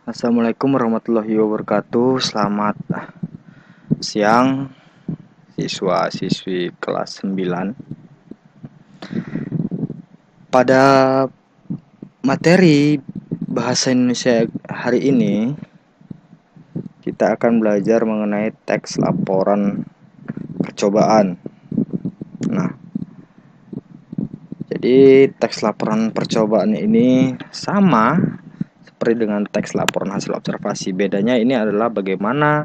Assalamualaikum warahmatullahi wabarakatuh. Selamat siang siswa-siswi kelas 9. Pada materi bahasa Indonesia hari ini, kita akan belajar mengenai teks laporan percobaan. Nah, jadi teks laporan percobaan ini sama seperti dengan teks laporan hasil observasi. Bedanya ini adalah bagaimana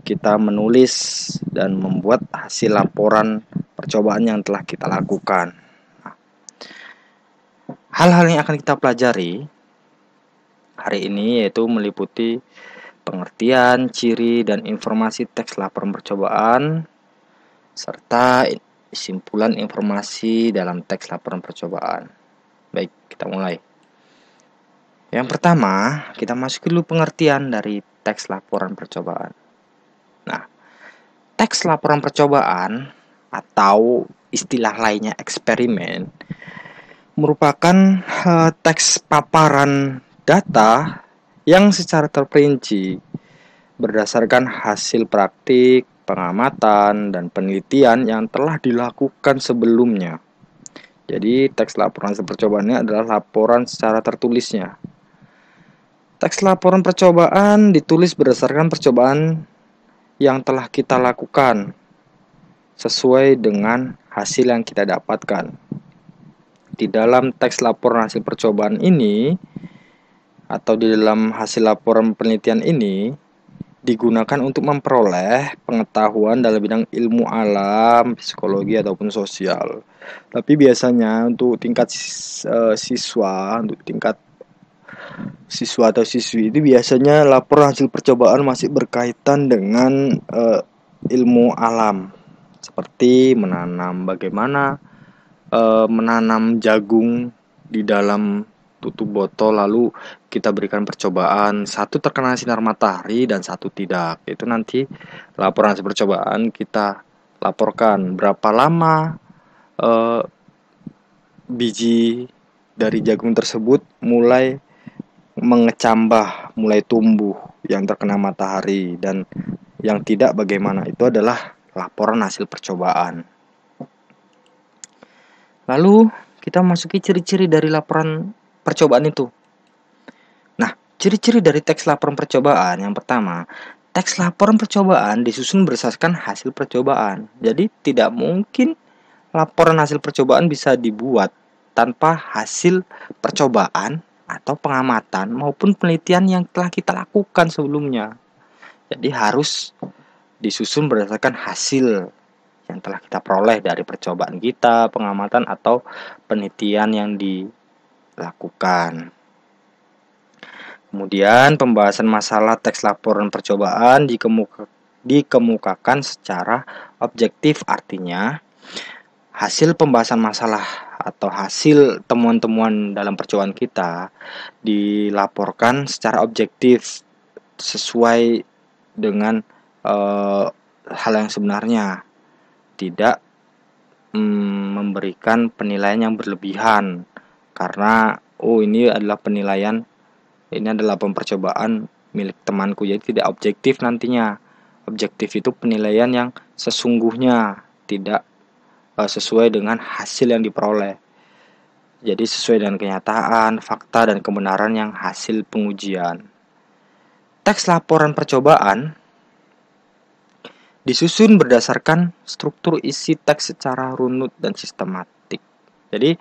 kita menulis dan membuat hasil laporan percobaan yang telah kita lakukan. Hal-hal yang akan kita pelajari hari ini yaitu meliputi pengertian, ciri, dan informasi teks laporan percobaan, serta kesimpulan informasi dalam teks laporan percobaan. Baik, kita mulai. Yang pertama, kita masuk dulu pengertian dari teks laporan percobaan. Nah, teks laporan percobaan atau istilah lainnya eksperimen merupakan teks paparan data yang secara terperinci berdasarkan hasil praktik, pengamatan, dan penelitian yang telah dilakukan sebelumnya. Jadi, teks laporan hasil percobaannya adalah laporan secara tertulisnya. Teks laporan percobaan ditulis berdasarkan percobaan yang telah kita lakukan sesuai dengan hasil yang kita dapatkan. Di dalam teks laporan hasil percobaan ini atau di dalam hasil laporan penelitian ini digunakan untuk memperoleh pengetahuan dalam bidang ilmu alam, psikologi ataupun sosial. Tapi biasanya untuk tingkat siswa, untuk tingkat siswa atau siswi itu biasanya laporan hasil percobaan masih berkaitan dengan ilmu alam, seperti bagaimana menanam jagung di dalam tutup botol, lalu kita berikan percobaan, satu terkena sinar matahari dan satu tidak. Itu nanti laporan hasil percobaan kita laporkan berapa lama biji dari jagung tersebut mulai mengecambah, mulai tumbuh yang terkena matahari, dan yang tidak bagaimana. Itu adalah laporan hasil percobaan. Lalu kita masuki ciri-ciri dari laporan percobaan itu. Nah, ciri-ciri dari teks laporan percobaan yang pertama, teks laporan percobaan disusun berdasarkan hasil percobaan. Jadi tidak mungkin laporan hasil percobaan bisa dibuat tanpa hasil percobaan atau pengamatan maupun penelitian yang telah kita lakukan sebelumnya. Jadi harus disusun berdasarkan hasil yang telah kita peroleh dari percobaan kita, pengamatan atau penelitian yang dilakukan. Kemudian pembahasan masalah teks laporan percobaan dikemukakan secara objektif, artinya hasil pembahasan masalah atau hasil temuan-temuan dalam percobaan kita dilaporkan secara objektif sesuai dengan hal yang sebenarnya, tidak memberikan penilaian yang berlebihan karena ini adalah penilaian, ini adalah percobaan milik temanku, jadi tidak objektif nantinya. Objektif itu penilaian yang sesungguhnya, tidak sesuai dengan hasil yang diperoleh. Jadi sesuai dengan kenyataan, fakta, dan kebenaran yang hasil pengujian. Teks laporan percobaan disusun berdasarkan struktur isi teks secara runut dan sistematik. Jadi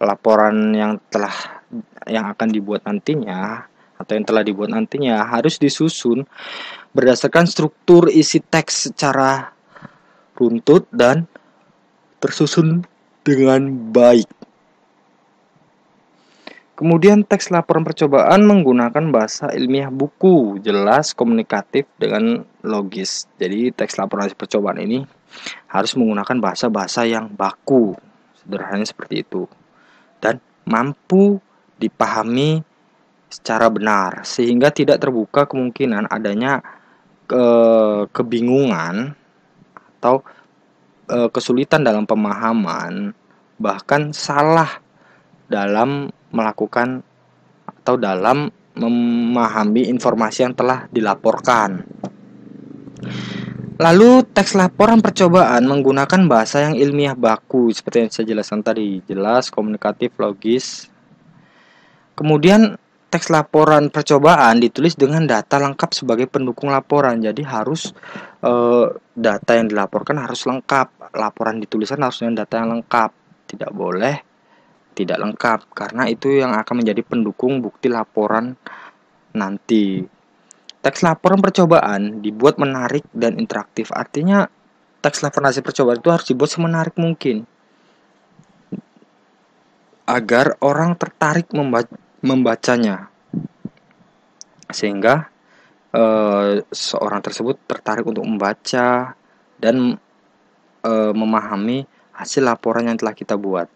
laporan yang akan dibuat nantinya atau yang telah dibuat nantinya harus disusun berdasarkan struktur isi teks secara runtut dan tersusun dengan baik. Kemudian teks laporan percobaan menggunakan bahasa ilmiah buku, jelas, komunikatif, dengan logis. Jadi teks laporan hasil percobaan ini harus menggunakan bahasa-bahasa yang baku, sederhananya seperti itu, dan mampu dipahami secara benar, sehingga tidak terbuka kemungkinan adanya kebingungan atau kesulitan dalam pemahaman, bahkan salah dalam melakukan atau dalam memahami informasi yang telah dilaporkan. Lalu teks laporan percobaan menggunakan bahasa yang ilmiah baku seperti yang saya jelaskan tadi, jelas, komunikatif, logis. Kemudian teks laporan percobaan ditulis dengan data lengkap sebagai pendukung laporan. Jadi harus data yang dilaporkan harus lengkap. Laporan dituliskan harus dengan data yang lengkap. Tidak boleh tidak lengkap karena itu yang akan menjadi pendukung bukti laporan nanti. Teks laporan percobaan dibuat menarik dan interaktif. Artinya teks laporan hasil percobaan itu harus dibuat semenarik mungkin agar orang tertarik membacanya, sehingga seorang tersebut tertarik untuk membaca dan memahami hasil laporan yang telah kita buat.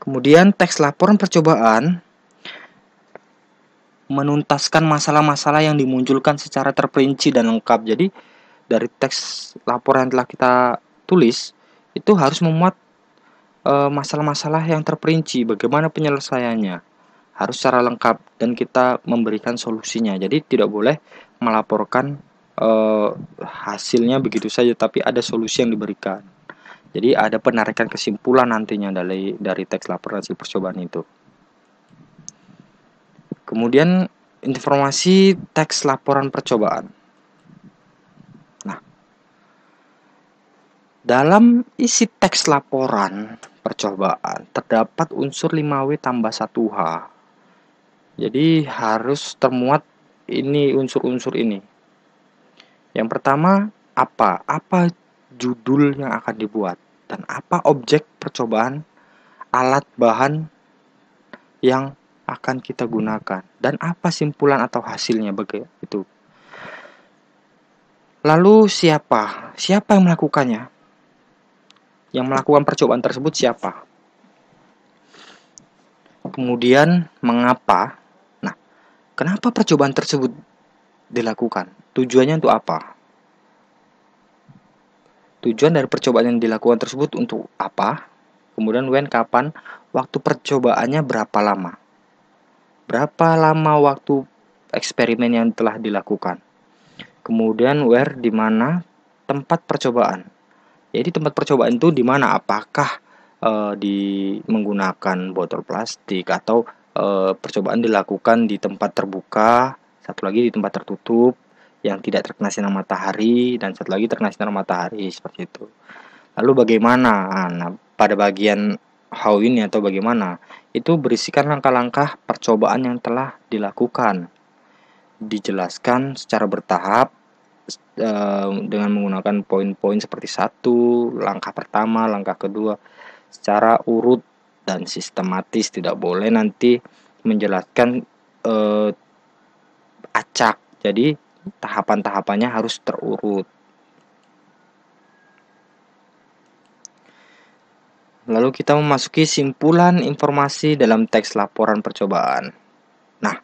Kemudian teks laporan percobaan menuntaskan masalah-masalah yang dimunculkan secara terperinci dan lengkap. Jadi dari teks laporan yang telah kita tulis itu harus memuat masalah-masalah yang terperinci, bagaimana penyelesaiannya, harus secara lengkap dan kita memberikan solusinya. Jadi tidak boleh melaporkan hasilnya begitu saja, tapi ada solusi yang diberikan. Jadi ada penarikan kesimpulan nantinya dari teks laporan hasil percobaan itu. Kemudian informasi teks laporan percobaan. Nah, dalam isi teks laporan percobaan terdapat unsur 5W tambah 1H. Jadi harus termuat ini unsur-unsur ini. Yang pertama, apa judul yang akan dibuat dan apa objek percobaan, alat bahan yang akan kita gunakan dan apa simpulan atau hasilnya begitu. Lalu siapa yang melakukannya? Yang melakukan percobaan tersebut siapa? Kemudian mengapa? Nah, kenapa percobaan tersebut dilakukan? Tujuannya untuk apa? Tujuan dari percobaan yang dilakukan tersebut untuk apa? Kemudian when, kapan, waktu percobaannya berapa lama? Berapa lama waktu eksperimen yang telah dilakukan? Kemudian where, di mana, tempat percobaan. Jadi tempat percobaan itu di mana? Apakah menggunakan botol plastik atau percobaan dilakukan di tempat terbuka, satu lagi di tempat tertutup yang tidak terkena sinar matahari, dan satu lagi terkena sinar matahari, seperti itu. Lalu bagaimana? Nah, pada bagian how ini atau bagaimana itu berisikan langkah-langkah percobaan yang telah dilakukan, dijelaskan secara bertahap dengan menggunakan poin-poin seperti 1, langkah pertama, langkah kedua, secara urut dan sistematis. Tidak boleh nanti menjelaskan acak. Jadi tahapan-tahapannya harus terurut. Lalu kita memasuki simpulan informasi dalam teks laporan percobaan. Nah,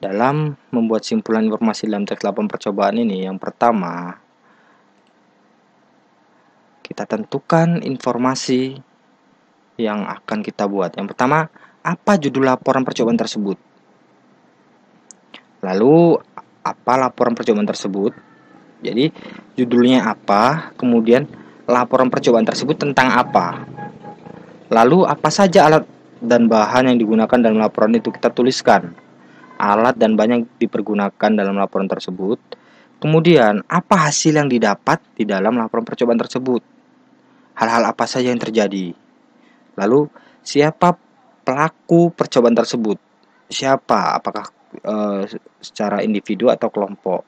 dalam membuat simpulan informasi dalam teks laporan percobaan ini, yang pertama, kita tentukan informasi yang akan kita buat. Yang pertama, apa judul laporan percobaan tersebut? Lalu, apa laporan percobaan tersebut? Jadi, judulnya apa, kemudian laporan percobaan tersebut tentang apa? Lalu apa saja alat dan bahan yang digunakan dalam laporan itu kita tuliskan. Alat dan bahan yang dipergunakan dalam laporan tersebut. Kemudian apa hasil yang didapat di dalam laporan percobaan tersebut. Hal-hal apa saja yang terjadi. Lalu siapa pelaku percobaan tersebut. Siapa, apakah secara individu atau kelompok.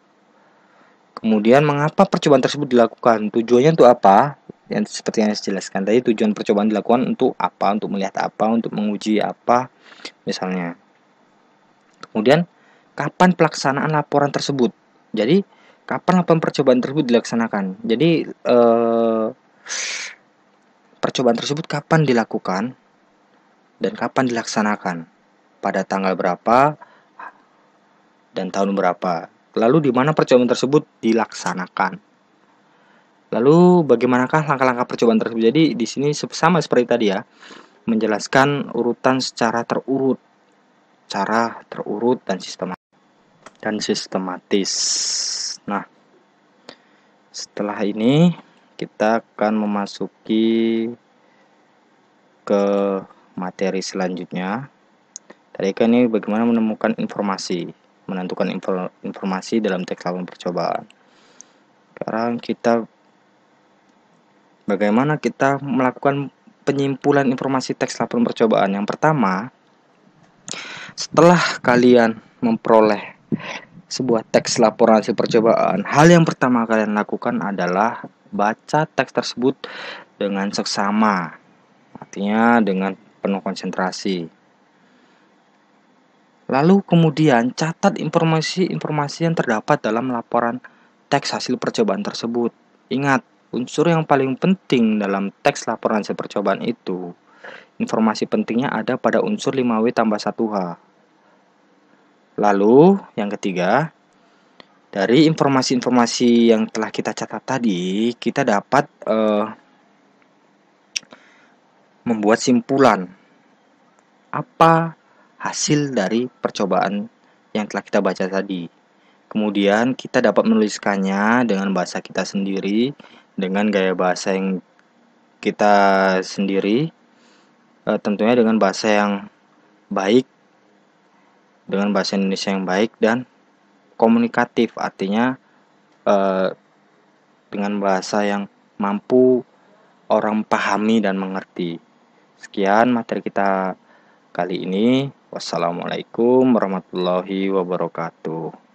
Kemudian mengapa percobaan tersebut dilakukan. Tujuannya untuk apa. Yang seperti yang saya jelaskan tadi, tujuan percobaan dilakukan untuk apa, untuk melihat apa, untuk menguji apa misalnya. Kemudian kapan pelaksanaan laporan tersebut. Jadi kapan laporan percobaan tersebut dilaksanakan. Jadi percobaan tersebut kapan dilakukan dan kapan dilaksanakan, pada tanggal berapa dan tahun berapa. Lalu di mana percobaan tersebut dilaksanakan. Lalu bagaimanakah langkah-langkah percobaan tersebut? Jadi di sini sama seperti tadi ya, menjelaskan urutan secara terurut. secara terurut dan sistematis. Nah, setelah ini kita akan memasuki ke materi selanjutnya. Tadi kan ini bagaimana menemukan informasi, menentukan informasi dalam teks laporan percobaan. Sekarang bagaimana kita melakukan penyimpulan informasi teks laporan percobaan. Yang pertama, setelah kalian memperoleh sebuah teks laporan hasil percobaan, hal yang pertama kalian lakukan adalah baca teks tersebut dengan seksama, artinya dengan penuh konsentrasi. Lalu kemudian catat informasi-informasi yang terdapat dalam laporan teks hasil percobaan tersebut. Ingat, unsur yang paling penting dalam teks laporan hasil percobaan itu, informasi pentingnya ada pada unsur 5W tambah 1H. Lalu, yang ketiga, dari informasi-informasi yang telah kita catat tadi, kita dapat membuat simpulan. Apa hasil dari percobaan yang telah kita baca tadi. Kemudian kita dapat menuliskannya dengan bahasa kita sendiri, dengan gaya bahasa yang kita sendiri, tentunya dengan bahasa yang baik, dengan bahasa Indonesia yang baik dan komunikatif, artinya dengan bahasa yang mampu orang pahami dan mengerti. Sekian materi kita kali ini. Wassalamualaikum warahmatullahi wabarakatuh.